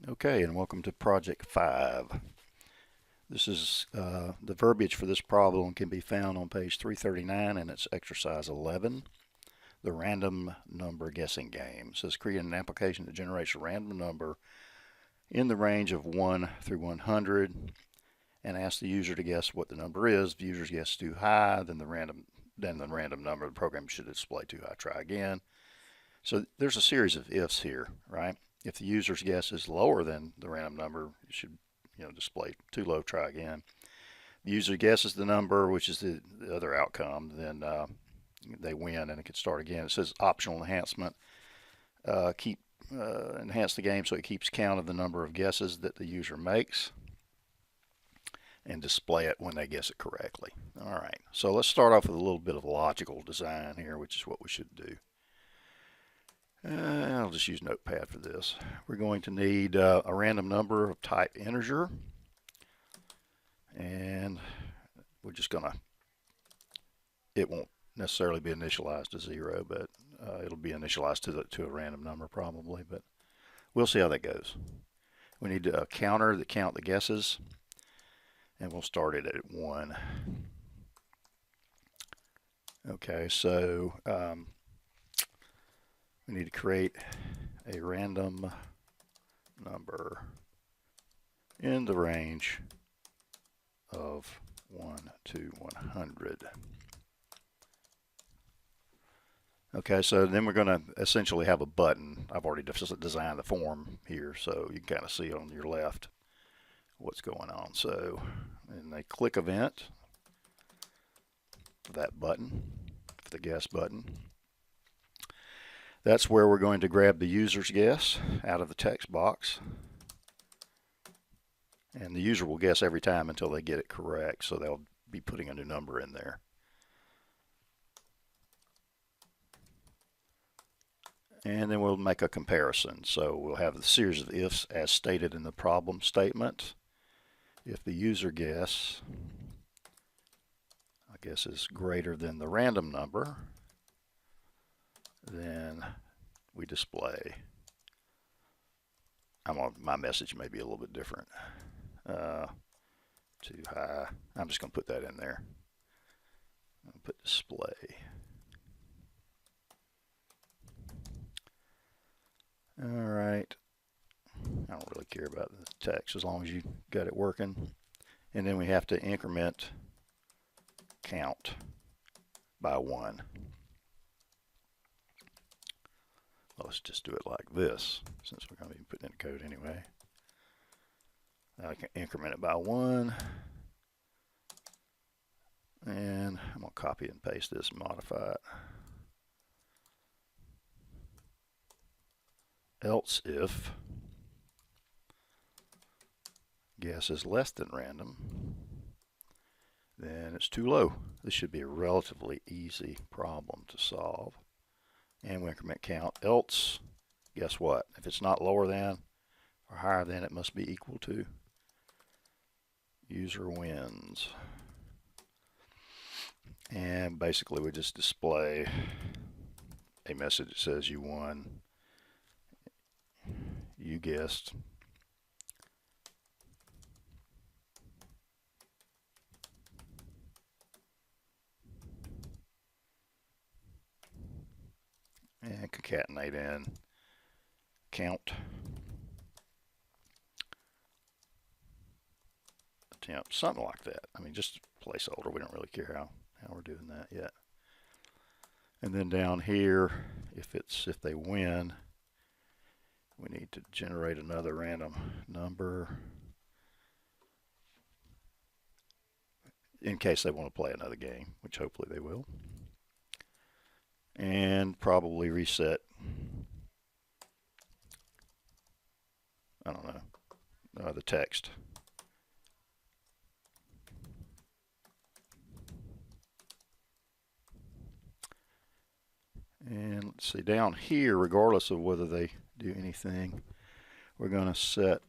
Okay, and welcome to Project 5. This is the verbiage for this problem can be found on page 339, and it's exercise 11, the random number guessing game. It says create an application that generates a random number in the range of 1 through 100 and ask the user to guess what the number is. If the user guesses too high, then the random number of the program should display too high. Try again. So there's a series of ifs here, right? If the user's guess is lower than the random number, it should display too low, try again. The user guesses the number, which is the other outcome, then they win and it can start again. It says optional enhancement. Enhance the game so it keeps count of the number of guesses that the user makes and display it when they guess it correctly. All right, so let's start off with a little bit of logical design here, which is what we should do. I'll just use Notepad for this. We're going to need a random number of type integer, and we're just gonna, it won't necessarily be initialized to 0, but it'll be initialized to a random number probably, but we'll see how that goes. We need a counter that count the guesses, and we'll start it at 1. Okay, so we need to create a random number in the range of 1 to 100. Okay, so then we're going to essentially have a button. I've already designed the form here, so you can kind of see on your left what's going on. So in a click event for that button, for the guess button, that's where we're going to grab the user's guess out of the text box. And the user will guess every time until they get it correct, so they'll be putting a new number in there. And then we'll make a comparison. So we'll have the series of ifs as stated in the problem statement. If the user guess, I guess, is greater than the random number, then we display. My message may be a little bit different. Too high. I'm just going to put that in there. I'll put display. All right. I don't really care about the text as long as you got it working. And then we have to increment count by 1. Let's just do it like this, since we're going to be putting in code anyway. I can increment it by 1. And I'm going to copy and paste this and modify it. Else if guess is less than random, then it's too low. This should be a relatively easy problem to solve. And we increment count. Else, guess what? If it's not lower than or higher than, it must be equal to. User wins. And basically we just display a message that says you won. You guessed. And concatenate in count attempt, something like that. I mean, just placeholder. We don't really care how we're doing that yet. And then down here, if they win, we need to generate another random number in case they want to play another game, which hopefully they will. And probably reset, I don't know, the text. And let's see, down here, regardless of whether they do anything, we're going to set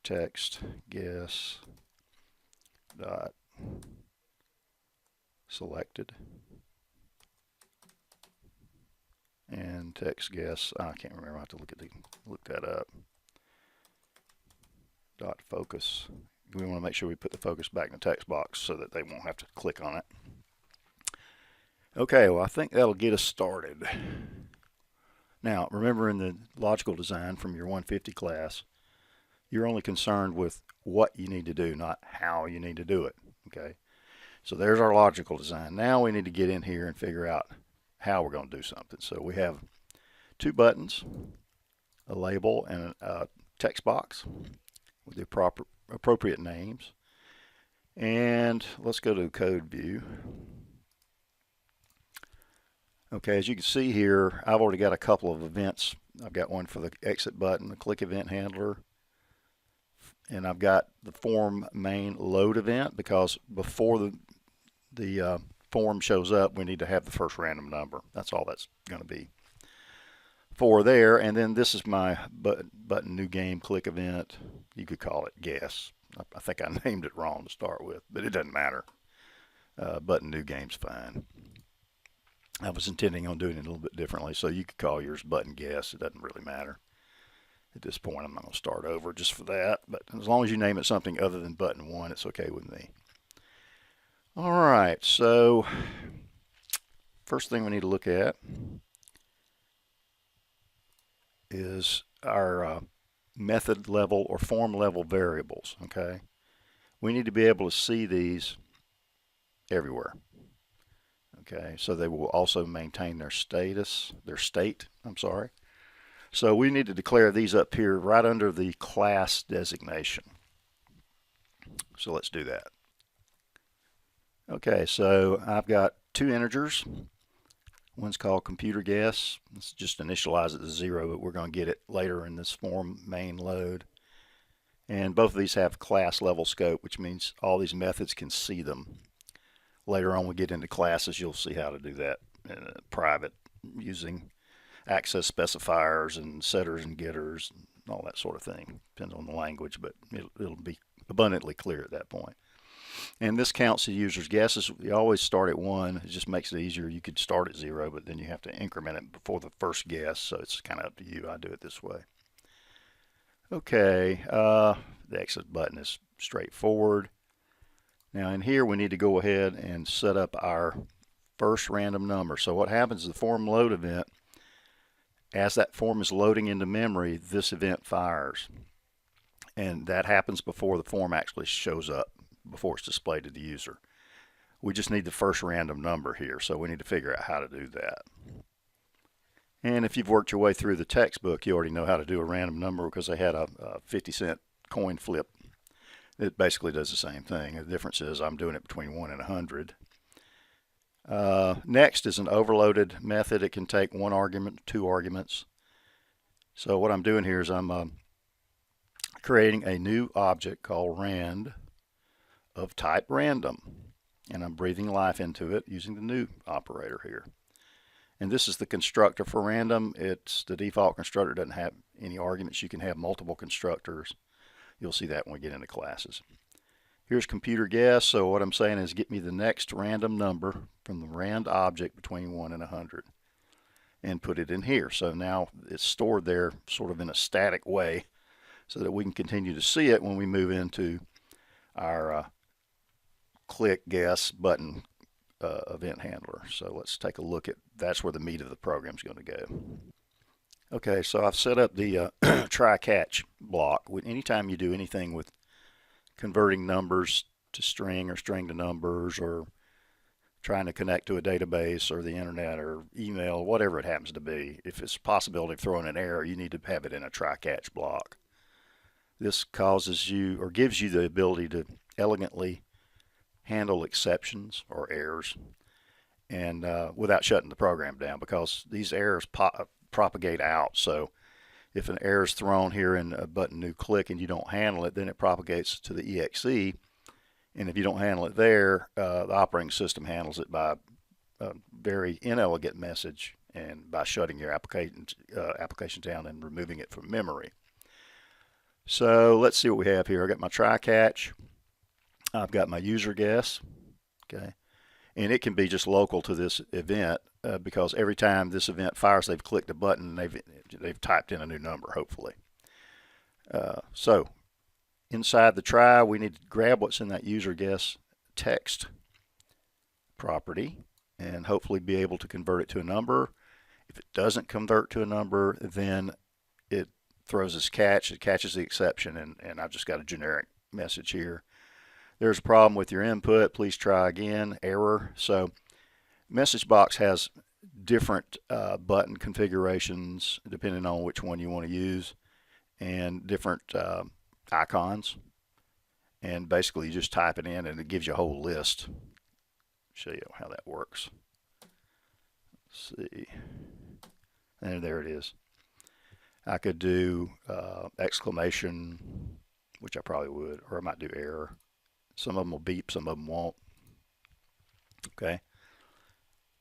text guess dot selected. and text guess. I can't remember. I have to look that up. Dot focus. We want to make sure we put the focus back in the text box so that they won't have to click on it. Okay, well, I think that'll get us started. Now, remember in the logical design from your 150 class, you're only concerned with what you need to do, not how you need to do it. Okay, so there's our logical design. Now we need to get in here and figure out how we're going to do something. So we have two buttons, a label, and a text box with the appropriate names. And let's go to code view. Okay, as you can see here, I've already got a couple of events. I've got one for the exit button, the click event handler, and I've got the form main load event, because before the form shows up, we need to have the first random number. That's all that's going to be for there. And then this is my button new game click event. You could call it guess. I think I named it wrong to start with, but it doesn't matter. Button new game's fine. I was intending on doing it a little bit differently, so you could call yours button guess. It doesn't really matter. At this point, I'm not going to start over just for that, but as long as you name it something other than button 1, it's okay with me. All right, so first thing we need to look at is our method level or form level variables, okay? We need to be able to see these everywhere. Okay, so they will also maintain their state. So we need to declare these up here right under the class designation. So let's do that. Okay, so I've got two integers. One's called computer guess. Let's just initialize it to 0, but we're going to get it later in this form main load. And both of these have class level scope, which means all these methods can see them. Later on, we get into classes, you'll see how to do that in private using access specifiers and setters and getters and all that sort of thing. Depends on the language, but it'll be abundantly clear at that point. And this counts the user's guesses. You always start at 1. It just makes it easier. You could start at 0, but then you have to increment it before the first guess, so it's kind of up to you. I do it this way. Okay, the exit button is straightforward. Now in here we need to go ahead and set up our first random number. So what happens is the form load event, as that form is loading into memory, this event fires. And that happens before the form actually shows up, before it's displayed to the user. We just need the first random number here, so we need to figure out how to do that. And if you've worked your way through the textbook, you already know how to do a random number, because they had a 50-cent coin flip. It basically does the same thing. The difference is I'm doing it between 1 and 100. Next is an overloaded method. It can take 1 argument, 2 arguments. So what I'm doing here is I'm creating a new object called rand of type random. And I'm breathing life into it using the new operator here. And this is the constructor for random. It's the default constructor. Doesn't have any arguments. You can have multiple constructors. You'll see that when we get into classes. Here's computer guess. So what I'm saying is get me the next random number from the rand object between 1 and 100 and put it in here. So now it's stored there sort of in a static way so that we can continue to see it when we move into our click guess button event handler. So let's take a look at, that's where the meat of the program is going to go. Okay, so I've set up the try-catch block. Anytime you do anything with converting numbers to string or string to numbers, or trying to connect to a database or the internet or email, whatever it happens to be, if it's a possibility of throwing an error, you need to have it in a try-catch block. This causes you, or gives you the ability to elegantly handle exceptions or errors, and without shutting the program down, because these errors propagate out. So if an error is thrown here in a button new click and you don't handle it, then it propagates to the exe, and if you don't handle it there, the operating system handles it by a very inelegant message and by shutting your application down and removing it from memory. So let's see what we have here. I got my try catch. I've got my user guess. Okay, and it can be just local to this event. because every time this event fires, they've clicked a button and they've typed in a new number, hopefully. So inside the try, we need to grab what's in that user guess text property and hopefully be able to convert it to a number. If it doesn't convert to a number, then it throws this catch. It catches the exception, and I've just got a generic message here. There's a problem with your input. Please try again. Error. So message box has different button configurations depending on which one you want to use, and different icons. And basically, you just type it in, and it gives you a whole list. Show you how that works. Let's see. And there it is. I could do exclamation, which I probably would, or I might do error. Some of them will beep, some of them won't. Okay.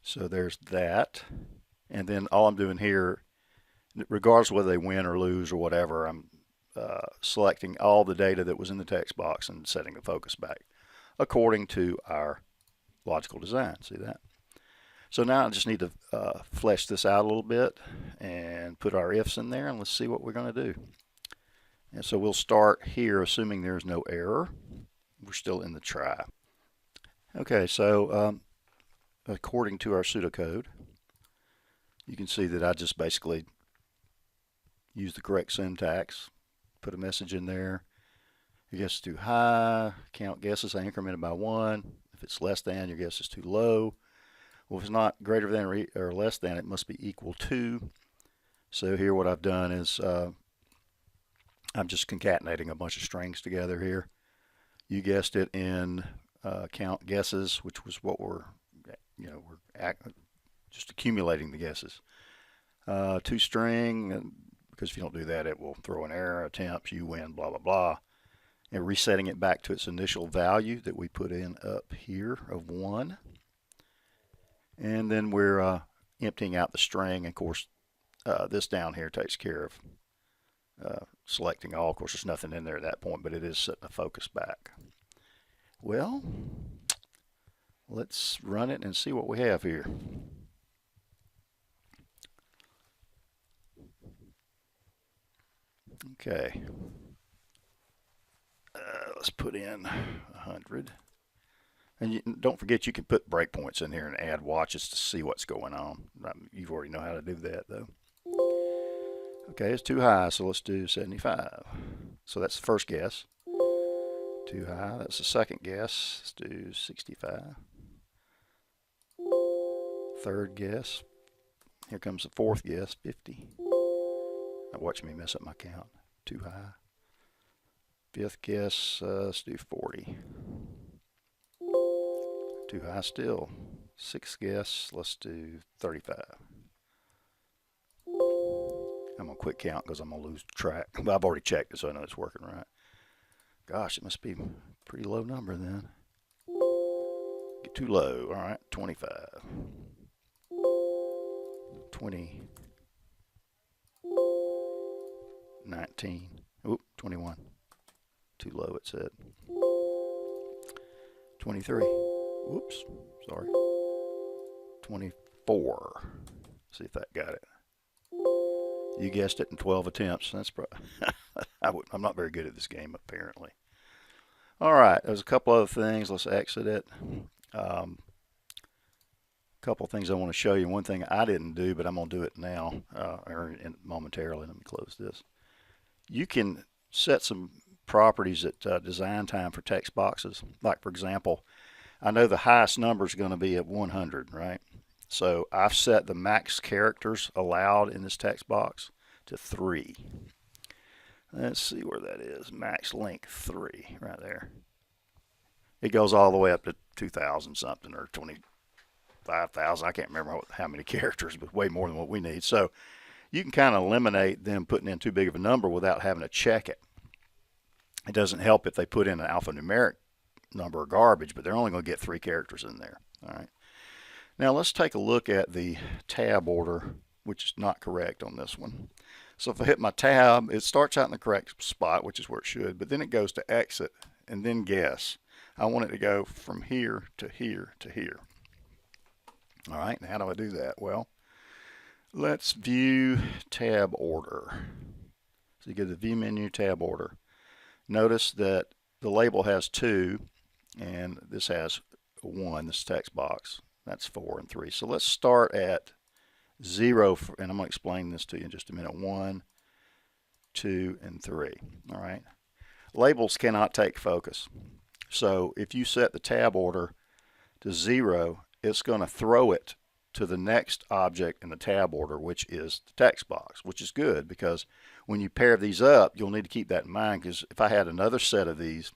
So there's that. And then all I'm doing here, regardless of whether they win or lose or whatever, I'm selecting all the data that was in the text box and setting the focus back according to our logical design. See that? So now I just need to flesh this out a little bit and put our ifs in there, and let's see what we're going to do. And so we'll start here assuming there's no error. We're still in the try. Okay, so according to our pseudocode, you can see that I just basically use the correct syntax, put a message in there. Your guess is too high. Count guesses, I increment it by 1. If it's less than, your guess is too low. Well, if it's not greater than or less than, it must be equal to. So here what I've done is I'm just concatenating a bunch of strings together here. You guessed it, in count guesses, which was what we're just accumulating the guesses. ToString, because if you don't do that, it will throw an error, attempts, you win, blah, blah, blah. And resetting it back to its initial value that we put in up here of 1. And then we're emptying out the string. Of course, this down here takes care of selecting all. Of course, there's nothing in there at that point, but it is setting the focus back. Well, let's run it and see what we have here. Okay. Let's put in 100. And don't forget, you can put breakpoints in here and add watches to see what's going on. You already know how to do that, though. Okay, it's too high, so let's do 75. So that's the first guess. Too high, that's the second guess. Let's do 65. Third guess. Here comes the fourth guess, 50. Now watch me mess up my count. Too high. Fifth guess, let's do 40. Too high still. Sixth guess, let's do 35. I'm going to quick count because I'm going to lose track. Well, I've already checked it, so I know it's working right. Gosh, it must be a pretty low number then. Get too low. All right, 25. 20. 19. Oop, 21. Too low, it said. 23. Whoops, sorry. 24. See if that got it. You guessed it in 12 attempts. That's probably I'm not very good at this game, apparently. All right, there's a couple other things. Let's exit it. A couple of things I want to show you. One thing I didn't do, but I'm going to do it now, or momentarily. Let me close this. You can set some properties at design time for text boxes. Like, for example, I know the highest number is going to be at 100, right? So I've set the max characters allowed in this text box to 3. Let's see where that is. Max length 3, right there. It goes all the way up to 2,000 something or 25,000. I can't remember how many characters, but way more than what we need. So you can kind of eliminate them putting in too big of a number without having to check it. It doesn't help if they put in an alphanumeric number or garbage, but they're only going to get 3 characters in there. All right. Now let's take a look at the tab order, which is not correct on this one. So if I hit my tab, it starts out in the correct spot, which is where it should, but then it goes to exit and then guess. I want it to go from here to here to here. All right, and how do I do that? Well, let's view tab order. So you go to the view menu, tab order. Notice that the label has 2 and this has 1, this text box. That's 4 and 3. So let's start at 0, and I'm going to explain this to you in just a minute. 1, 2, and 3. All right. Labels cannot take focus. So if you set the tab order to 0, it's going to throw it to the next object in the tab order, which is the text box, which is good because when you pair these up, you'll need to keep that in mind, because if I had another set of these,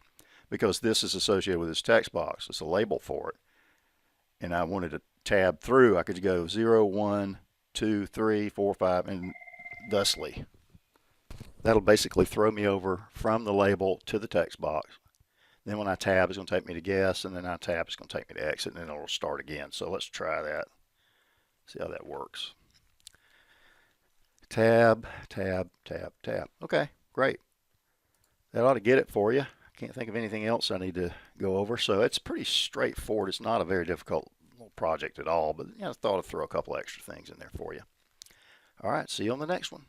because this is associated with this text box, it's a label for it, and I wanted to tab through, I could go 0, 1, 2, 3, 4, 5, and thusly. That'll basically throw me over from the label to the text box. Then when I tab, it's going to take me to guess, and then I tab, it's going to take me to exit, and then it'll start again. So let's try that. See how that works. Tab, tab, tab, tab. Okay, great. That ought to get it for you. I can't think of anything else I need to go over. So it's pretty straightforward. It's not a very difficult little project at all, but I thought I'd throw a couple extra things in there for you. All right, see you on the next one.